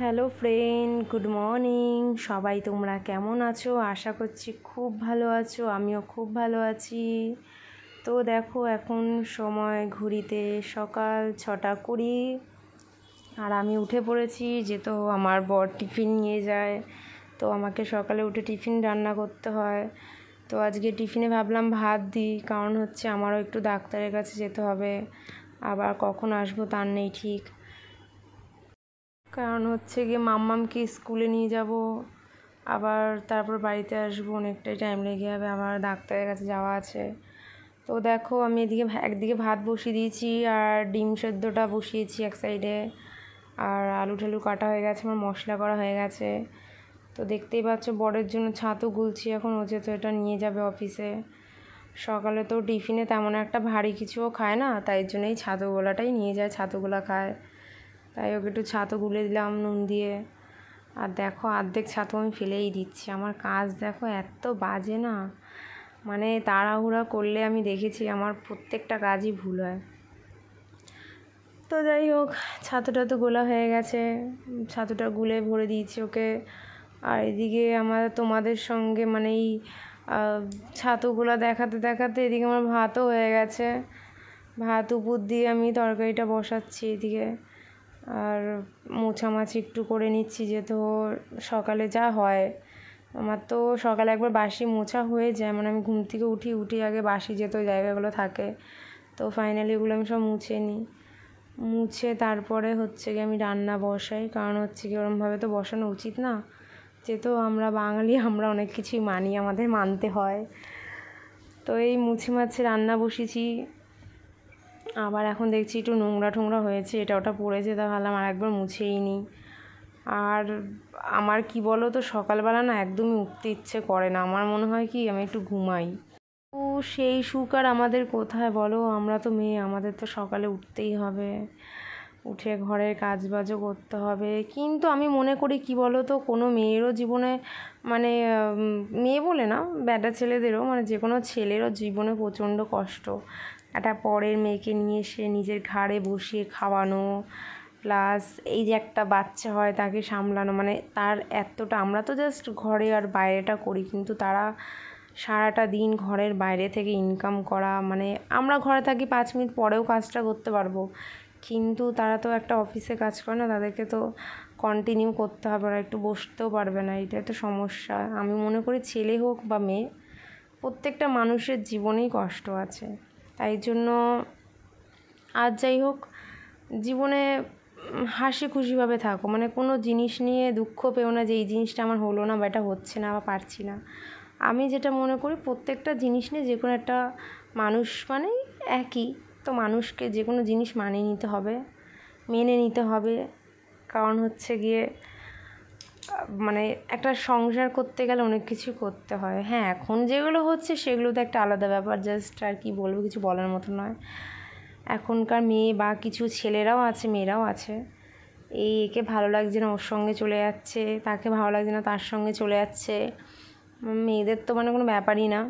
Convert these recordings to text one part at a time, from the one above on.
Hello friend, good morning. সবাই তোমরা কেমন আছো? আশা করছি খুব ভালো আছো। আমিও খুব ভালো আছি। তো দেখো, এখন সময় ঘড়িতে সকাল 6:20 আর আমি উঠে পড়েছি। যেহেতু আমার বর টিফিন নিয়ে যায়, তো আমাকে সকালে উঠে টিফিন রান্না করতে হয়। তো আজকে টিফিনে ভাবলাম ভাত দিই, কারণ হচ্ছে আমারও একটু ডাক্তারের কাছে যেতে হবে। আবার কখন আসবো তার নেই ঠিক, কারণ হচ্ছে গিয়ে মাম্মামকে স্কুলে নিয়ে যাব, আবার তারপর বাড়িতে আসবো, অনেকটাই টাইম লেগে যাবে, আবার ডাক্তারের কাছে যাওয়া আছে। তো দেখো, আমি একদিকে ভাত বসিয়ে দিয়েছি আর ডিম সেদ্ধটা বসিয়েছি এক সাইডে, আর আলু টালু কাটা হয়ে গেছে, আমার মশলা করা হয়ে গেছে। তো দেখতেই পাচ্ছ, বরের জন্য ছাতু গুলছি এখন, ও যেহেতু এটা নিয়ে যাবে অফিসে। সকালে তো টিফিনে তেমন একটা ভারী কিছুও খায় না, তাই জন্যই ছাতু গোলাটাই নিয়ে যায়, ছাতুগুলা খায়। তাই ওকে একটু ছাতু গুলে দিলাম নুন দিয়ে। আর দেখো, অর্ধেক ছাতু আমি ফেলেই দিচ্ছি। আমার কাজ দেখো এত বাজে না, মানে তাড়াহুড়া করলে আমি দেখেছি আমার প্রত্যেকটা কাজই ভুল হয়। তো যাই হোক, ছাতুটা তো গোলা হয়ে গেছে, ছাতুটা গুলে ভরে দিয়েছি ওকে। আর এদিকে তোমাদের সঙ্গে মানে এই ছাতুগুলা দেখাতে দেখাতে এদিকে আমার ভাতও হয়ে গেছে। ভাত উপর দিয়ে আমি তরকারিটা বসাচ্ছি এদিকে, আর মোছামাছি একটু করে নিচ্ছি, যেহেতু সকালে যা হয় আমার, তো সকালে একবার বাসি মোছা হয়ে যায়, মানে আমি ঘুম থেকে উঠি আগে বাসি যেত জায়গাগুলো থাকে, তো ফাইনালি ওগুলো আমি সব মুছে নিই। মুছে তারপরে হচ্ছে গিয়ে আমি রান্না বসাই, কারণ হচ্ছে কি ওরমভাবে তো বসানো উচিত না, যেহেতু আমরা বাঙালি, আমরা অনেক কিছুই মানি, আমাদের মানতে হয়। তো এই মুছে মাছে রান্না বসেছি। আবার এখন দেখছি একটু নোংরা টোংরা হয়েছে, এটা ওটা পড়েছে, তা ভাবলাম আর একবার মুছেই নিই। আর আমার কি বলো তো, সকালবেলা না একদমই উঠতে ইচ্ছে করে না, আমার মনে হয় কি আমি একটু ঘুমাই। তো সেই সুখ আর আমাদের কোথায় বলো, আমরা তো মেয়ে, আমাদের তো সকালে উঠতেই হবে, উঠে ঘরের কাজবাজও করতে হবে। কিন্তু আমি মনে করি কি বলো তো, কোনো মেয়েরও জীবনে, মানে মেয়ে বলে না, ব্যাটা ছেলেদেরও, মানে যে কোনো ছেলেরও জীবনে প্রচণ্ড কষ্ট। একটা পরের মেয়েকে নিয়ে এসে নিজের ঘাড়ে বসিয়ে খাওয়ানো, প্লাস এই যে একটা বাচ্চা হয় তাকে সামলানো, মানে তার এতটা, আমরা তো জাস্ট ঘরে আর বাইরেটা করি, কিন্তু তারা সারাটা দিন ঘরের বাইরে থেকে ইনকাম করা, মানে আমরা ঘরে থাকি 5 মিনিট পরেও কাজটা করতে পারবো, কিন্তু তারা তো একটা অফিসে কাজ করে না, তাদেরকে তো কন্টিনিউ করতে হবে, ওরা একটু বসতেও পারবে না, এটাই তো সমস্যা। আমি মনে করি ছেলে হোক বা মেয়ে, প্রত্যেকটা মানুষের জীবনেই কষ্ট আছে। তাই জন্য আর যাই হোক, জীবনে হাসি খুশিভাবে থাকো, মানে কোনো জিনিস নিয়ে দুঃখ পেও না যে এই জিনিসটা আমার হলো না বা এটা হচ্ছে না বা পারছি না। আমি যেটা মনে করি, প্রত্যেকটা জিনিস নিয়ে, যে কোনো একটা মানুষ মানেই একই, তো মানুষকে যে কোনো জিনিস মানিয়ে নিতে হবে, মেনে নিতে হবে। কারণ হচ্ছে গিয়ে মানে একটা সংসার করতে গেলে অনেক কিছু করতে হয়। হ্যাঁ, এখন যেগুলো হচ্ছে সেগুলো তো একটা আলাদা ব্যাপার, জাস্ট আর কি বলবো, কিছু বলার মতো নয়। এখনকার মেয়ে বা কিছু ছেলেরাও আছে, মেয়েরাও আছে, একে ভালো লাগছে না ওর সঙ্গে চলে যাচ্ছে, তাকে ভালো লাগছে না তার সঙ্গে চলে যাচ্ছে। মেয়েদের তো মানে কোনো ব্যাপারই না।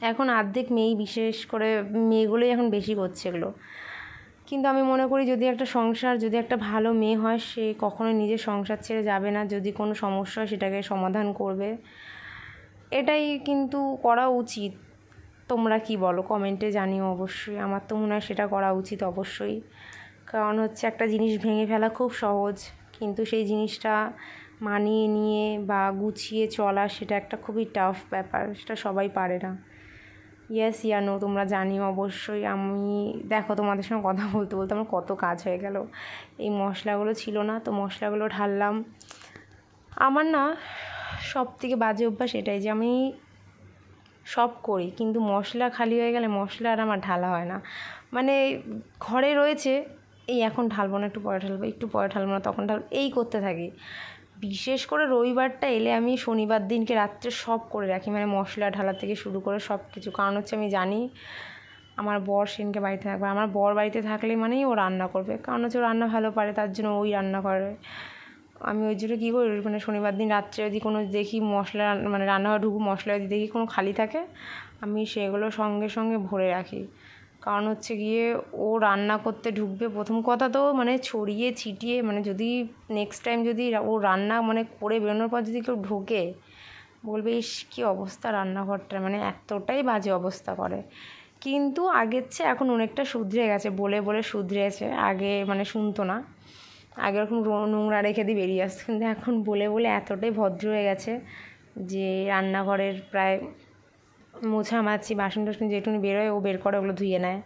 এখন অর্ধেক মেয়েই, বিশেষ করে মেয়েগুলোই এখন বেশি করছে এগুলো। কিন্তু আমি মনে করি, যদি একটা সংসার, যদি একটা ভালো মেয়ে হয়, সে কখনোই নিজের সংসার ছেড়ে যাবে না, যদি কোনো সমস্যা হয় সেটাকে সমাধান করবে, এটাই কিন্তু করা উচিত। তোমরা কি বলো কমেন্টে জানিও অবশ্যই। আমার তো মনে হয় সেটা করা উচিত অবশ্যই, কারণ হচ্ছে একটা জিনিস ভেঙে ফেলা খুব সহজ, কিন্তু সেই জিনিসটা মানিয়ে নিয়ে বা গুছিয়ে চলা, সেটা একটা খুবই টাফ ব্যাপার, সেটা সবাই পারে না। ইয়েস ইয়া নো তোমরা জানিও অবশ্যই। আমি দেখো, তোমাদের সঙ্গে কথা বলতে বলতে আমার কত কাজ হয়ে গেল। এই মশলাগুলো ছিল না, তো মশলাগুলো ঢাললাম। আমার না সব থেকে বাজে অভ্যাস এটাই, যে আমি সব করি কিন্তু মশলা খালি হয়ে গেলে মশলা আর আমার ঢালা হয় না। মানে ঘরে রয়েছে, এই এখন ঢালবো না, একটু পরে ঢালবো, একটু পরে ঢালবো না, তখন ঢালবো, এই করতে থাকি। বিশেষ করে রবিবারটা এলে আমি শনিবার দিনকে রাত্রে সব করে রাখি, মানে মশলা ঢালা থেকে শুরু করে সব কিছু। কারণ হচ্ছে আমি জানি আমার বর সেদিনকে বাড়িতে থাকবে, আমার বর বাড়িতে থাকলে মানেই ও রান্না করবে, কারণ হচ্ছে ও রান্না ভালো পারে, তার জন্য ওই রান্না করে। আমি ওই জন্য কী করি, মানে শনিবার দিন রাত্রে যদি কোনো দেখি মশলা, মানে রান্নাঘর ঢুকু মশলা যদি দেখি কোনো খালি থাকে, আমি সেগুলো সঙ্গে সঙ্গে ভরে রাখি। কারণ হচ্ছে গিয়ে ও রান্না করতে ঢুকবে, প্রথম কথা তো মানে ছড়িয়ে ছিটিয়ে, মানে যদি নেক্সট টাইম যদি ও রান্না মানে করে বেরোনোর পর যদি কেউ ঢোকে বলবে ইস কী অবস্থা রান্নাঘরটা, মানে এতটাই বাজে অবস্থা করে। কিন্তু আগের চেয়ে এখন অনেকটা শুধরে গেছে, বলে বলে শুধরেছে। আগে মানে শুনতো না, আগে ওরকম নোংরা রেখে দিয়ে বেরিয়ে আসতো, কিন্তু এখন বলে বলে এতটাই ভদ্র হয়ে গেছে যে রান্নাঘরের প্রায় মোছামাছি বাসন টাসন যেটুকুনি বেরোয় ও বের করে ওগুলো ধুয়ে নেয়।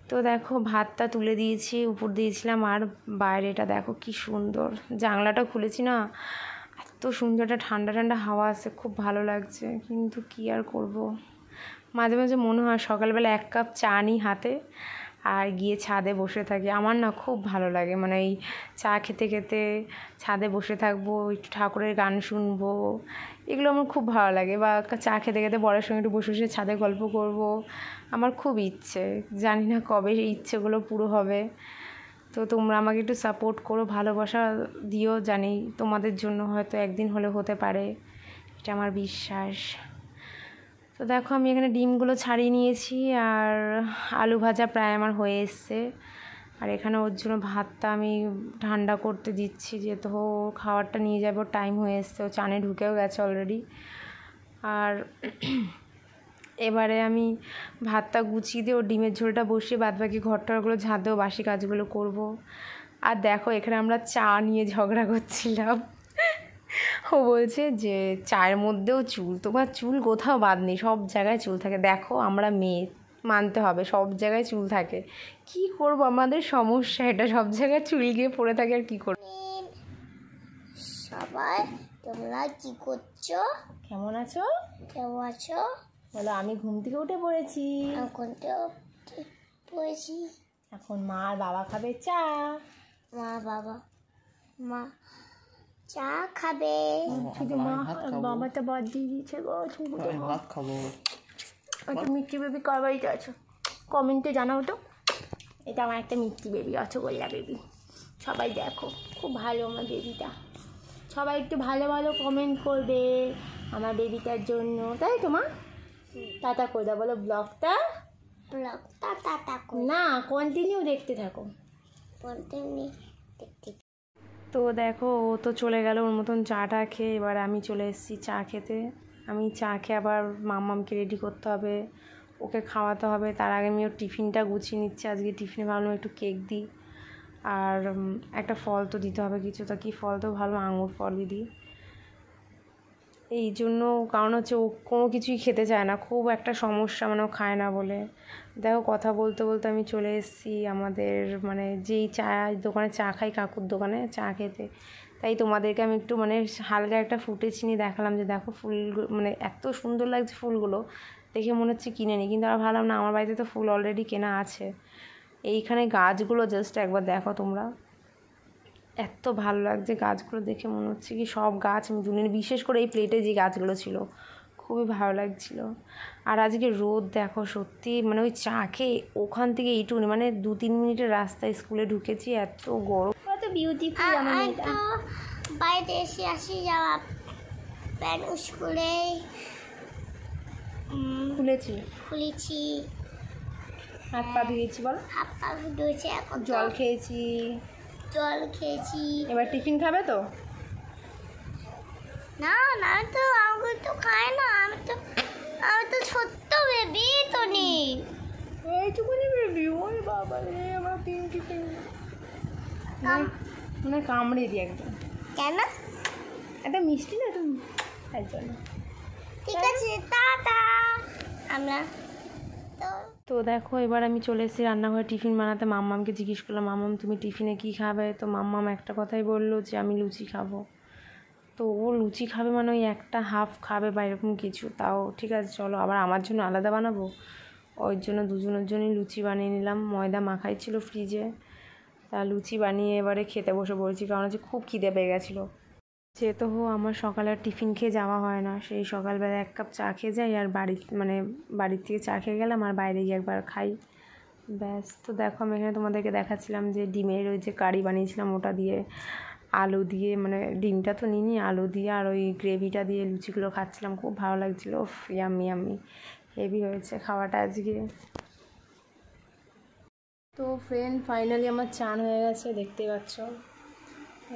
তো দেখো ভাতটা তুলে দিয়েছি, উপর দিয়েছিলাম, আর বাইরেটা দেখো কি সুন্দর, জানলাটা খুলেছি না, এত সুন্দর একটা ঠান্ডা ঠান্ডা হাওয়া আসছে, খুব ভালো লাগছে। কিন্তু কি আর করব, মাঝে মাঝে মনে হয় সকালবেলা 1 কাপ চা নিই হাতে আর গিয়ে ছাদে বসে থাকি। আমার না খুব ভালো লাগে, মানে এই চা খেতে খেতে ছাদে বসে থাকবো, একটু ঠাকুরের গান শুনবো, এগুলো আমার খুব ভালো লাগে। বা চা খেতে খেতে বরের সঙ্গে একটু বসে বসে ছাদে গল্প করব, আমার খুব ইচ্ছে। জানি না কবে এই ইচ্ছেগুলো পুরো হবে। তো তোমরা আমাকে একটু সাপোর্ট করো, ভালোবাসা দিও, জানি তোমাদের জন্য হয়তো একদিন হলে হতে পারে, এটা আমার বিশ্বাস। তো দেখো আমি এখানে ডিমগুলো ছাড়িয়ে নিয়েছি আর আলু ভাজা প্রায় আমার হয়ে এসছে। আর এখানে ওর জন্য ভাতটা আমি ঠান্ডা করতে দিচ্ছি, যেহেতু ও খাবারটা নিয়ে যাবে, ওর টাইম হয়ে এসছে, ও চানে ঢুকেও গেছে অলরেডি। আর এবারে আমি ভাতটা গুছিয়ে দিয়ে ওর ডিমের ঝোলটা বসিয়ে বাদবাকি ঘরটারগুলো ঝাঁট দেবো, বাসি কাজগুলো করব। আর দেখো এখানে আমরা চা নিয়ে ঝগড়া করছিলাম। ও বলছে যে চায়ের মধ্যেও চুল, তোমার চুল কোথাও বাদ নেই, সব জায়গায় চুল থাকে। দেখো আমরা মেয়ে, মানতে হবে সব জায়গায় চুল থাকে, কি করব, আমাদের সমস্যা এটা, সব জায়গায় চুল গিয়ে পড়ে থাকে, আর কি করব। সবাই তোমরা কি করছো? কেমন আছো? কেমন আছো? বলো। আমি ঘুম থেকে উঠে পড়েছি, এখন তো পড়েছি। এখন মা আর বাবা খাবে চা। মা চা খাবে, শুধু মা বাবা তো বাদ দিয়ে দিয়েছে গো। ভাত খাবো। একটা মিষ্টি বেবি কার বাড়িতে আছো কমেন্টে জানাও তো। এটা আমার একটা মিষ্টি বেবি, রসগোল্লা বেবি, সবাই দেখো খুব ভালো আমার বেবিটা। সবাই একটু ভালো ভালো কমেন্ট করবে আমার বেবিটার জন্য, তাই তো মা? টাটা করে দাও, বলো ব্লগটা টাটা না কন্টিনিউ দেখতে থাকো। তো দেখো ও তো চলে গেল ওর মতন চাটা খেয়ে, এবার আমি চলে এসেছি চা খেতে। আমি চা খেয়ে আবার মাম্মামকে রেডি করতে হবে, ওকে খাওয়াতে হবে। তার আগে আমি ওর টিফিনটা গুছিয়ে নিচ্ছি, আজকে টিফিনে ভাবলাম একটু কেক দিই, আর একটা ফল তো দিতে হবে কিছু, তা কি ফল তো ভালো, আঙুর ফলই দিই। এই জন্য কারণ হচ্ছে ও কোনো কিছুই খেতে চায় না, খুব একটা সমস্যা, মানে ও খায় না বলে। দেখো কথা বলতে বলতে আমি চলে এসেছি আমাদের মানে যেই চা দোকানে চা খাই, কাকুর দোকানে চা খেতে। তাই তোমাদেরকে আমি একটু মানে হালকা একটা ফুটেজ নিয়ে দেখালাম যে দেখো ফুল, মানে এত সুন্দর লাগছে ফুলগুলো দেখে, মনে হচ্ছে কিনে নিই, কিন্তু আর ভাবলাম না, আমার বাড়িতে তো ফুল অলরেডি কেনা আছে। এইখানে গাছগুলো জাস্ট একবার দেখো তোমরা, এত ভালো লাগছে গাছগুলো দেখে, মনে হচ্ছে কি সব গাছ আমি তুলে নিই। বিশেষ করে এই প্লেটে যে গাছগুলো ছিল খুবই ভালো লাগছিল। আর আজকে রোদ দেখো সত্যি, মানে ওই চা খেয়ে ওখান থেকে এইটুকুনি মানে 2-3 মিনিটের রাস্তায় স্কুলে ঢুকেছি, এত গরম, কত বিউটিফুল আমার মেয়েটা। বাড়িতে এসে আসি যাওয়া প্যান্ট স্কুলে খুলেছি, হাত পা ধুয়েছি, বল হাত পা ধুয়েছি, এখন জল খেয়েছি। এবার টিফিন খাবে তো? না তো আমি তো খাই না, আমি তো ছোট্ট বেবি তো নেই, এইটুকুনি বেবি। ওই বাবা রে, আমার টিফিন মানে কামড়ে দিই একদম। কেন? একটা মিষ্টি না তুমি, তাই জন্য। ঠিক আছে টাটা। আমরা তো দেখো এবার আমি চলে এসেছি রান্নাঘরে টিফিন বানাতে। মাম্মামকে জিজ্ঞেস করলাম, মাম্মাম তুমি টিফিনে কী খাবে? তো মাম্মাম একটা কথাই বললো যে আমি লুচি খাবো। তো ও লুচি খাবে মানে ওই একটা হাফ খাবে বা এরকম কিছু, তাও ঠিক আছে চলো, আবার আমার জন্য আলাদা বানাবো, ওই জন্য দুজনের জন্যই লুচি বানিয়ে নিলাম। ময়দা মাখাই ছিল ফ্রিজে, তা লুচি বানিয়ে এবারে খেতে বসে পড়েছি, কারণ হচ্ছে খুব খিদে পেয়ে গেছিলো। যেহেতু আমার সকালে আর টিফিন খেয়ে যাওয়া হয় না, সেই সকালবেলা 1 কাপ চা খেয়ে যাই, আর বাড়ির থেকে চা খেয়ে গেলাম, আর বাইরে গিয়ে একবার খাই, ব্যাস। তো দেখো আমি এখানে তোমাদেরকে দেখাচ্ছিলাম যে ডিমের ওই যে কারি বানিয়েছিলাম, ওটা দিয়ে আলু দিয়ে, মানে ডিমটা তো নিইনি, আলু দিয়ে আর ওই গ্রেভিটা দিয়ে লুচিগুলো খাচ্ছিলাম, খুব ভালো লাগছিলো। ইয়াম্মি হেভি হয়েছে খাওয়াটা আজকে। তো ফ্রেন্ড ফাইনালি আমার চান হয়ে গেছে, দেখতে পাচ্ছ।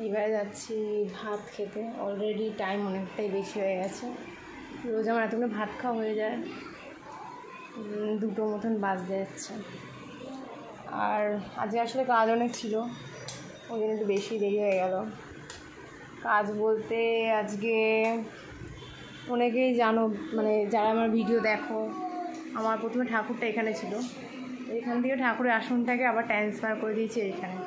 এইবারে যাচ্ছি ভাত খেতে। অলরেডি টাইম অনেকটাই বেশি হয়ে গেছে। রোজ আমার এতগুলো ভাত খাওয়া হয়ে যায়, 2টো মতন বাজতে যাচ্ছে। আর আজকে আসলে কাজ অনেক ছিল, ওই জন্য একটু বেশি দেরি হয়ে গেল। কাজ বলতে আজকে অনেকেই জানো, মানে যারা আমার ভিডিও দেখো, আমার প্রথমে ঠাকুরটা এখানে ছিল, এখান থেকে ঠাকুরের আসনটাকে আবার ট্রান্সফার করে দিয়েছি এইখানে।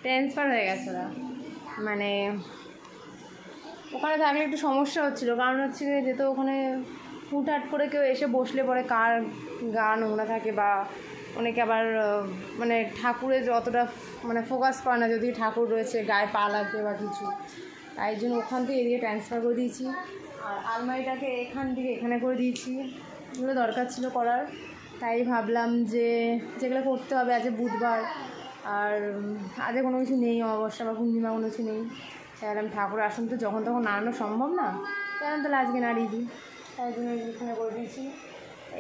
ট্রান্সফার হয়ে গেছে ওরা, মানে ওখানে তো আমি একটু সমস্যা হচ্ছিলো, কারণ হচ্ছে যেহেতু ওখানে হুটহাট করে কেউ এসে বসলে পরে কার গা নোংরা থাকে, বা অনেকে আবার মানে ঠাকুরে যতটা মানে ফোকাস করে না, যদি ঠাকুর রয়েছে গায়ে পা লাগবে বা কিছু, তাই জন্য ওখান থেকে এদিকে ট্রান্সফার করে দিয়েছি। আর আলমারিটাকে এখান থেকে এখানে করে দিয়েছি, এগুলো দরকার ছিল করার। তাই ভাবলাম যে যেগুলো করতে হবে, আজ বুধবার আর আজকে কোনো কিছু নেই, অমাবস্যা বা পূর্ণিমা কোনো কিছু নেই, তাহলে ঠাকুরের আসন তো যখন তখন নাড়ানো সম্ভব না, তাহলে আজকে নাড়িয়ে দিই। তাই জন্য এখানে করে দিয়েছি।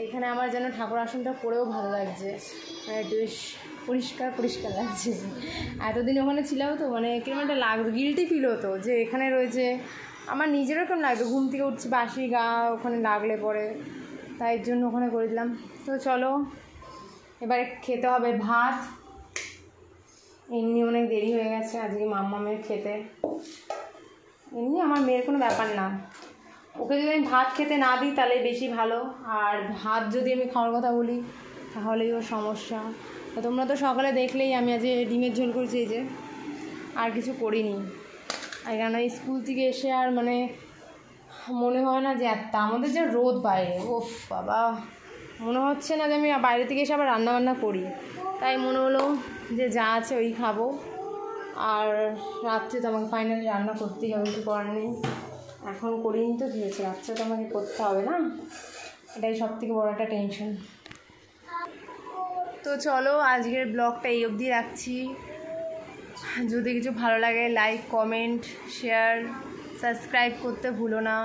এইখানে আমার যেন ঠাকুর আসনটা করেও ভালো লাগছে, মানে বেশ পরিষ্কার পরিষ্কার লাগছে। এতদিন ওখানে ছিলাম তো, মানে কিরকম একটা লাগতো, গিল্টি ফিল হতো যে এখানে রয়েছে। আমার নিজেরও কেমন লাগতো, ঘুম থেকে উঠছি বাসি গা ওখানে লাগলে পরে, তাই জন্য ওখানে করে দিলাম। তো চলো এবারে খেতে হবে ভাত। এমনি অনেক দেরি হয়ে গেছে আজকে মাম্মামের খেতে। এমনি আমার মেয়ের কোনো ব্যাপার না, ওকে যদি আমি ভাত খেতে না দিই তাহলে বেশি ভালো, আর ভাত যদি আমি খাওয়ার কথা বলি তাহলেই ওর সমস্যা। তো তোমরা তো সকালে দেখলেই আমি আজ ডিমের ঝোল করেছি, এই যে, আর কিছু করিনি। আর কেন স্কুল থেকে এসে আর মানে মনে হয় না যে আমাদের যে রোদ বাইরে, ওফ বাবা, মনে হচ্ছে না যে আমি বাইরে থেকে এসে আবার রান্নাবান্না করি। তাই মনে হলো যে যা আছে ওই খাবো। আর রাত্রে তো আমাকে ফাইনালি রান্না করতেই হবে, কিছু করার নেই। এখন করিনি তো দিয়েছে, রাত্রে তো আমাকে করতে হবে না, এটাই সব থেকে বড় একটা টেনশন। তো চলো আজকের ব্লগটা এই অবধি রাখছি। যদি কিছু ভালো লাগে লাইক, কমেন্ট, শেয়ার, সাবস্ক্রাইব করতে ভুলো না।